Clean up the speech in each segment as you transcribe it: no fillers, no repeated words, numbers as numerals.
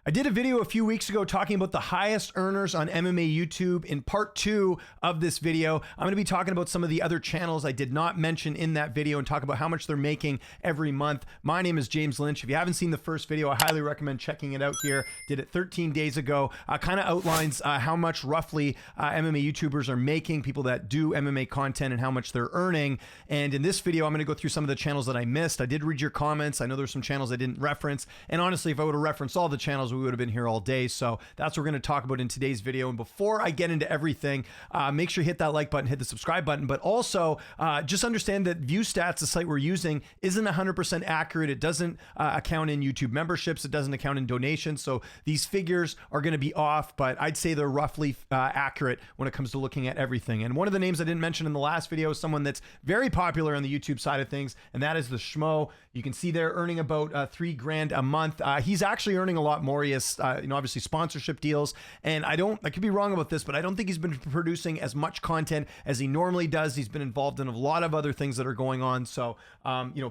I did a video a few weeks ago talking about the highest earners on MMA YouTube. In part 2 of this video, I'm going to be talking about some of the other channels I did not mention in that video and talk about how much they're making every month. My name is James Lynch. If you haven't seen the first video, I highly recommend checking it out here. Did it 13 days ago. Kind of outlines how much roughly MMA YouTubers are making, people that do MMA content and how much they're earning. And in this video, I'm going to go through some of the channels that I missed. I did read your comments. I know there's some channels I didn't reference. And honestly, if I would have referenced all the channels, we would have been here all day. So that's what we're going to talk about in today's video. And before I get into everything, make sure you hit that like button, hit the subscribe button, but also just understand that ViewStats, the site we're using, isn't 100% accurate. It doesn't account in YouTube memberships. It doesn't account in donations. So these figures are going to be off, but I'd say they're roughly accurate when it comes to looking at everything. And one of the names I didn't mention in the last video is someone that's very popular on the YouTube side of things, and that is the Schmo. You can see they're earning about $3,000 a month. He's actually earning a lot more. He has, obviously sponsorship deals, and I could be wrong about this, but I don't think he's been producing as much content as he normally does. He's been involved in a lot of other things that are going on. So,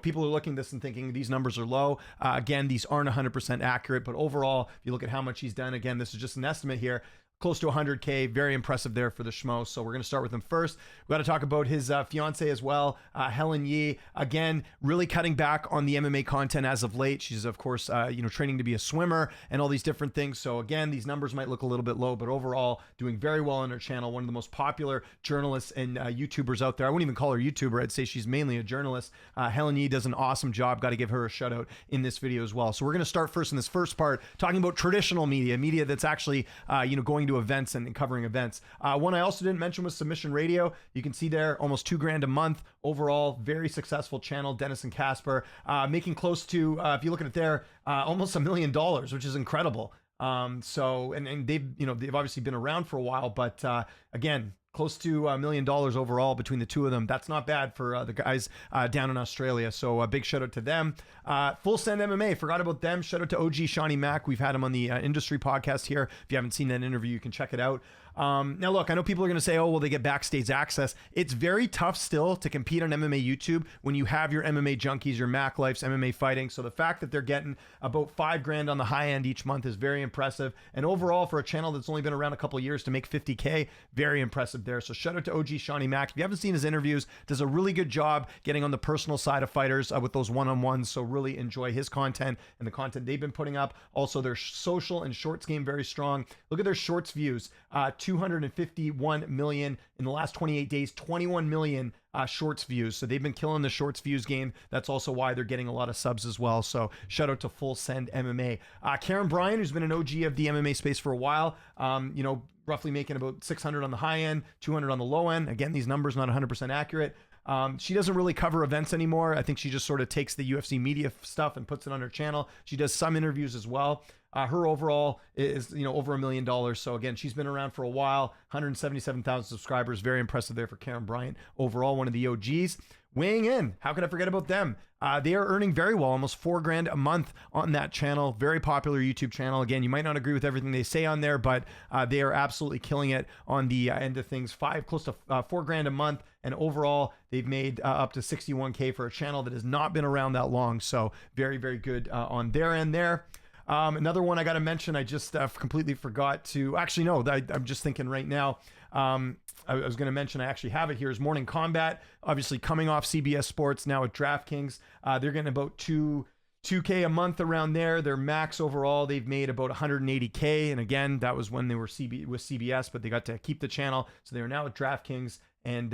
people are looking at this and thinking these numbers are low. Again, these aren't 100% accurate, but overall, if you look at how much he's done, again, this is just an estimate here. Close to 100K, very impressive there for the Schmo. So we're going to start with him first. We got to talk about his fiance as well, Helen Yee. Again, really cutting back on the MMA content as of late. She's of course, training to be a swimmer and all these different things. So again, these numbers might look a little bit low, but overall doing very well on her channel. One of the most popular journalists and YouTubers out there. I wouldn't even call her YouTuber. I'd say she's mainly a journalist. Helen Yee does an awesome job. Got to give her a shout out in this video as well. So we're going to start first in this first part talking about traditional media that's actually, going to events and covering events. One I also didn't mention was Submission Radio. You can see there almost $2,000 a month overall. Very successful channel. Dennis and Casper making close to, if you look at it there, almost $1 million, which is incredible. And they've obviously been around for a while, but again, close to $1 million overall between the two of them. That's not bad for the guys down in Australia. So a big shout out to them. Full Send MMA, forgot about them. Shout out to OG Shawnee Mack. We've had him on the industry podcast here. If you haven't seen that interview, you can check it out. Now look, I know people are going to say, oh, well, they get backstage access. It's very tough still to compete on MMA YouTube when you have your MMA junkies, your Mac Lifes, MMA fighting. So the fact that they're getting about $5,000 on the high end each month is very impressive. And overall, for a channel that's only been around a couple of years to make 50K, very impressive there. So shout out to OG Shawnee Mack. If you haven't seen his interviews, does a really good job getting on the personal side of fighters with those one-on-ones. So really enjoy his content and the content they've been putting up. Also, their social and shorts game, very strong. Look at their shorts views. 251 million in the last 28 days, 21 million shorts views. So they've been killing the shorts views game. That's also why they're getting a lot of subs as well. So shout out to Full Send MMA. Karen Bryan, who's been an OG of the MMA space for a while, roughly making about 600 on the high end, 200 on the low end. Again, these numbers not 100% accurate. She doesn't really cover events anymore. I think she just sort of takes the UFC media stuff and puts it on her channel. She does some interviews as well. Her overall is, over $1 million. So again, she's been around for a while, 177,000 subscribers. Very impressive there for Karen Bryant. Overall, one of the OGs. Weighing in, how could I forget about them? They are earning very well, almost $4,000 a month on that channel. Very popular YouTube channel. Again, you might not agree with everything they say on there, but they are absolutely killing it on the end of things. Close to $4,000 a month. And overall, they've made up to 61K for a channel that has not been around that long. So very, very good on their end there. Another one I got to mention, I just completely forgot to, actually, no, I'm just thinking right now. I was going to mention, I actually have it here, is Morning Combat, obviously coming off CBS Sports, now at DraftKings. They're getting about 2K a month around there. Their max overall, they've made about 180K. And again, that was when they were with CBS, but they got to keep the channel. So they are now at DraftKings and,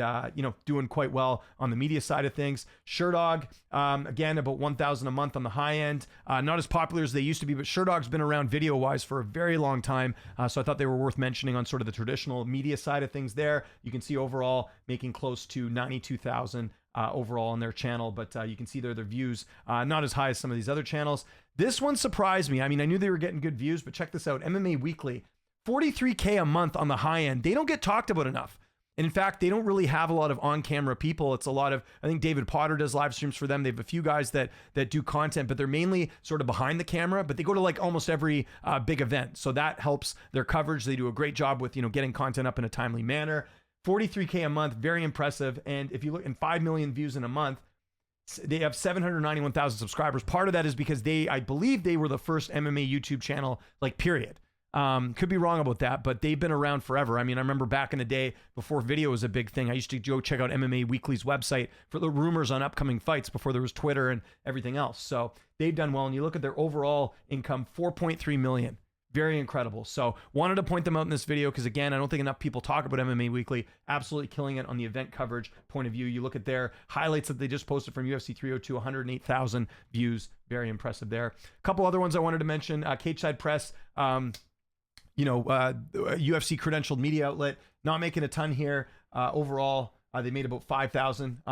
doing quite well on the media side of things. Sherdog, again, about 1,000 a month on the high end. Not as popular as they used to be, but Sherdog's been around video-wise for a very long time. So I thought they were worth mentioning on sort of the traditional media side of things there. You can see overall making close to 92,000 overall on their channel, but you can see their views not as high as some of these other channels. This one surprised me. I mean, I knew they were getting good views, but check this out. MMA Weekly, 43K a month on the high end. They don't get talked about enough. And in fact, they don't really have a lot of on-camera people. It's a lot of, I think David Potter does live streams for them. They have a few guys that do content, but they're mainly sort of behind the camera, but they go to like almost every big event. So that helps their coverage. They do a great job with, getting content up in a timely manner. 43K a month, very impressive. And if you look in 5 million views in a month, They have 791,000 subscribers. Part of that is because I believe they were the first MMA YouTube channel, like, period. Could be wrong about that, but they've been around forever. I mean, I remember back in the day before video was a big thing, I used to go check out MMA Weekly's website for the rumors on upcoming fights before there was Twitter and everything else. So they've done well. And you look at their overall income, 4.3 million. Very incredible. So wanted to point them out in this video because, again, I don't think enough people talk about MMA Weekly. Absolutely killing it on the event coverage point of view. You look at their highlights that they just posted from UFC 302, 108,000 views. Very impressive there. A couple other ones I wanted to mention. Cage Side Press, UFC credentialed media outlet, not making a ton here. Overall, they made about 5,000,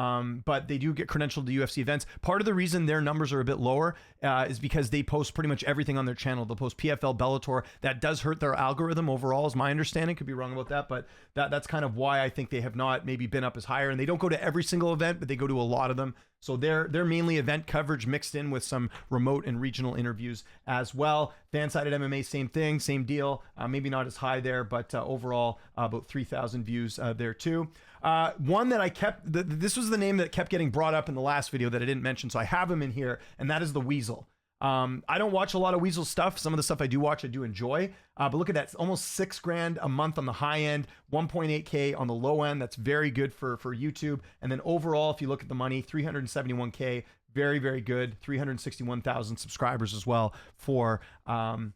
but they do get credentialed to UFC events. Part of the reason their numbers are a bit lower is because they post pretty much everything on their channel. They'll post PFL, Bellator. That does hurt their algorithm overall, is my understanding. Could be wrong about that, but that's kind of why I think they have not maybe been up as higher. And they don't go to every single event, but they go to a lot of them. So they're mainly event coverage mixed in with some remote and regional interviews as well. Fansided MMA, same thing, same deal. Maybe not as high there, but overall about 3,000 views there too. One that I kept, this was the name that kept getting brought up in the last video that I didn't mention, so I have him in here, and that is the Weasel. I don't watch a lot of Weasel stuff. Some of the stuff I do watch, I do enjoy. But look at that, almost $6,000 a month on the high end, 1.8K on the low end. That's very good for YouTube. And then overall, if you look at the money, 371K, very, very good. 361,000 subscribers as well for the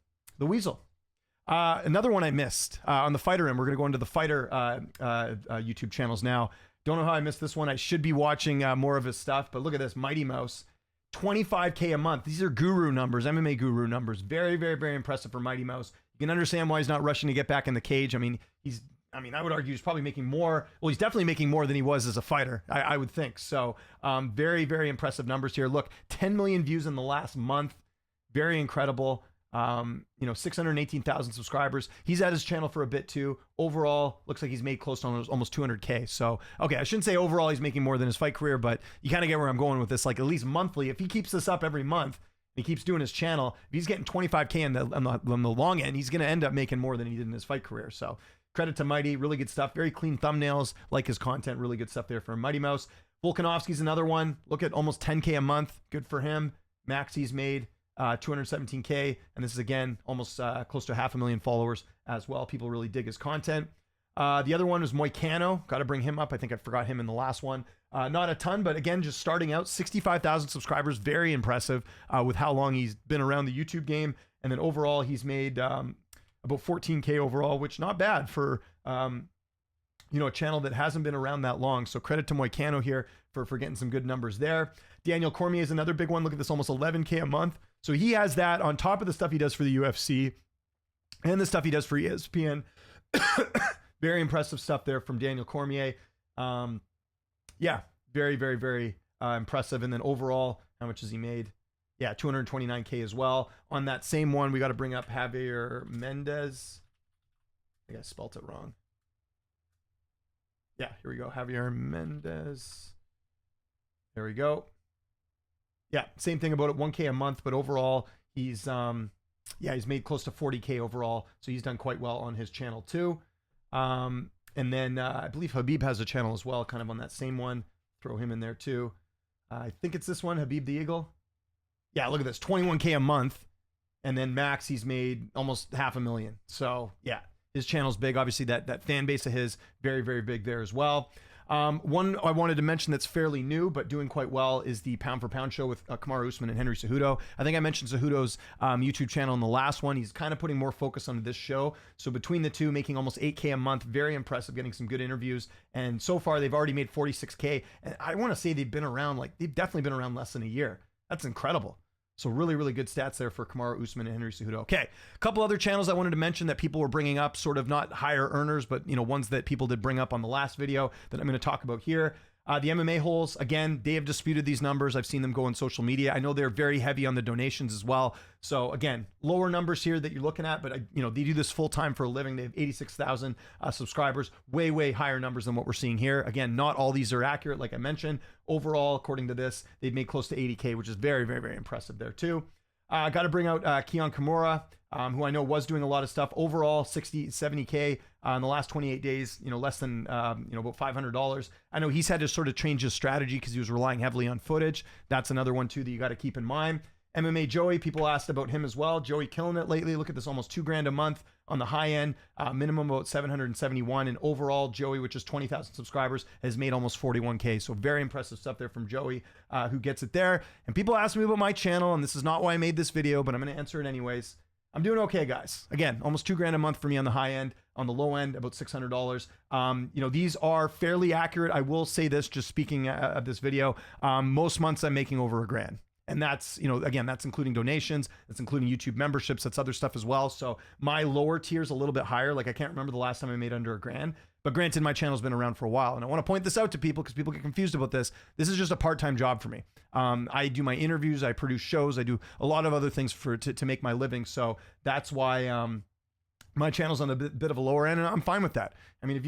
Weasel. Another one I missed on the Fighter end. We're going to go into the Fighter YouTube channels now. Don't know how I missed this one. I should be watching more of his stuff, but look at this, Mighty Mouse. 25K a month. These are guru numbers, MMA guru numbers. Very, very, very impressive for Mighty Mouse. You can understand why he's not rushing to get back in the cage. I mean, I would argue he's probably making more. Well, he's definitely making more than he was as a fighter, I would think. So very, very impressive numbers here. Look, 10 million views in the last month. Very incredible. 618,000 subscribers. He's at his channel for a bit too. Overall, looks like he's made close to almost 200K. So, okay, I shouldn't say overall he's making more than his fight career, but you kind of get where I'm going with this. Like, at least monthly, if he keeps this up every month, he keeps doing his channel, if he's getting 25K on the long end, he's going to end up making more than he did in his fight career. So credit to Mighty, really good stuff. Very clean thumbnails, like his content, really good stuff there for Mighty Mouse. Volkanovski's another one. Look at almost 10K a month. Good for him. Maxi's made 217K, and this is again almost close to 500,000 followers as well. People really dig his content. The other one was Moicano. Got to bring him up. I think I forgot him in the last one. Not a ton, but again, just starting out, 65,000 subscribers. Very impressive with how long he's been around the YouTube game. And then overall, he's made about 14K overall, which not bad for a channel that hasn't been around that long. So credit to Moicano here for getting some good numbers there. Daniel Cormier is another big one. Look at this, almost 11K a month. So he has that on top of the stuff he does for the UFC and the stuff he does for ESPN. Very impressive stuff there from Daniel Cormier. Yeah, very, very, very impressive. And then overall, how much has he made? Yeah, 229K as well. On that same one, we got to bring up Javier Mendez. I think I spelt it wrong. Yeah, here we go. Javier Mendez. There we go. Yeah, same thing about it, 1K a month, but overall, he's made close to 40K overall, so he's done quite well on his channel too. And then I believe Habib has a channel as well, kind of on that same one. Throw him in there too. I think it's this one, Habib the Eagle. Yeah, look at this, 21K a month. And then Max, he's made almost 500,000. So yeah, his channel's big. Obviously, that fan base of his, very, very big there as well. One I wanted to mention that's fairly new, but doing quite well is the Pound for Pound show with Kamaru Usman and Henry Cejudo. I think I mentioned Cejudo's YouTube channel in the last one. He's kind of putting more focus on this show. So between the two, making almost 8K a month, very impressive, getting some good interviews. And so far, they've already made 46K. And I want to say they've definitely been around less than a year. That's incredible. So really, really good stats there for Kamaru Usman and Henry Cejudo. Okay, a couple other channels I wanted to mention that people were bringing up, sort of not higher earners, but ones that people did bring up on the last video that I'm going to talk about here. The MMA holes, again, they have disputed these numbers. I've seen them go on social media. I know they're very heavy on the donations as well. So again, lower numbers here that you're looking at, but they do this full time for a living. They have 86,000 subscribers, way, way higher numbers than what we're seeing here. Again, not all these are accurate, like I mentioned. Overall, according to this, they've made close to 80K, which is very, very, very impressive there too. Got to bring out Keon Kimura, who I know was doing a lot of stuff. Overall, 60, 70K in the last 28 days, less than, about $500. I know he's had to sort of change his strategy because he was relying heavily on footage. That's another one too that you got to keep in mind. MMA Joey, people asked about him as well. Joey killing it lately. Look at this, almost $2,000 a month on the high end, minimum about 771. And overall, Joey, which is 20,000 subscribers, has made almost 41K. So very impressive stuff there from Joey, who gets it there. And people asked me about my channel, and this is not why I made this video, but I'm going to answer it anyways. I'm doing okay, guys. Again, almost $2,000 a month for me on the high end. On the low end, about $600. These are fairly accurate. I will say this, just speaking of this video, most months I'm making over $1,000. And that's, again, that's including donations, that's including YouTube memberships, that's other stuff as well. So my lower tier is a little bit higher. Like I can't remember the last time I made under $1,000, but granted, my channel's been around for a while. And I want to point this out to people because people get confused about this. This is just a part-time job for me. I do my interviews, I produce shows, I do a lot of other things to make my living. So that's why, my channel's on a bit of a lower end, and I'm fine with that. I mean,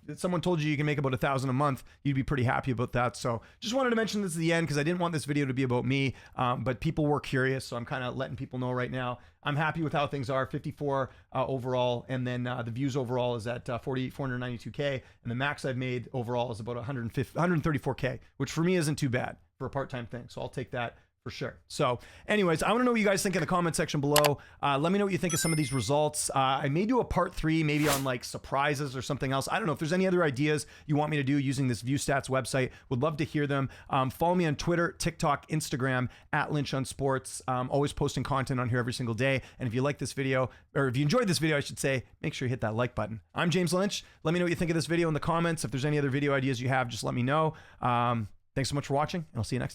if someone told you can make about $1,000 a month, you'd be pretty happy about that. So just wanted to mention this at the end because I didn't want this video to be about me, but people were curious. So I'm kind of letting people know right now. I'm happy with how things are, 54 overall. And then the views overall is at 492K. And the max I've made overall is about 134K, which for me isn't too bad for a part-time thing. So I'll take that for sure. So anyways, I want to know what you guys think in the comment section below. Let me know what you think of some of these results. I may do a part 3, maybe on like surprises or something else. I don't know if there's any other ideas you want me to do using this ViewStats website. Would love to hear them. Follow me on Twitter, TikTok, Instagram at Lynch on Sports. Always posting content on here every single day. And if you like this video, or if you enjoyed this video, I should say, make sure you hit that like button. I'm James Lynch. Let me know what you think of this video in the comments. If there's any other video ideas you have, just let me know. Thanks so much for watching, and I'll see you next time.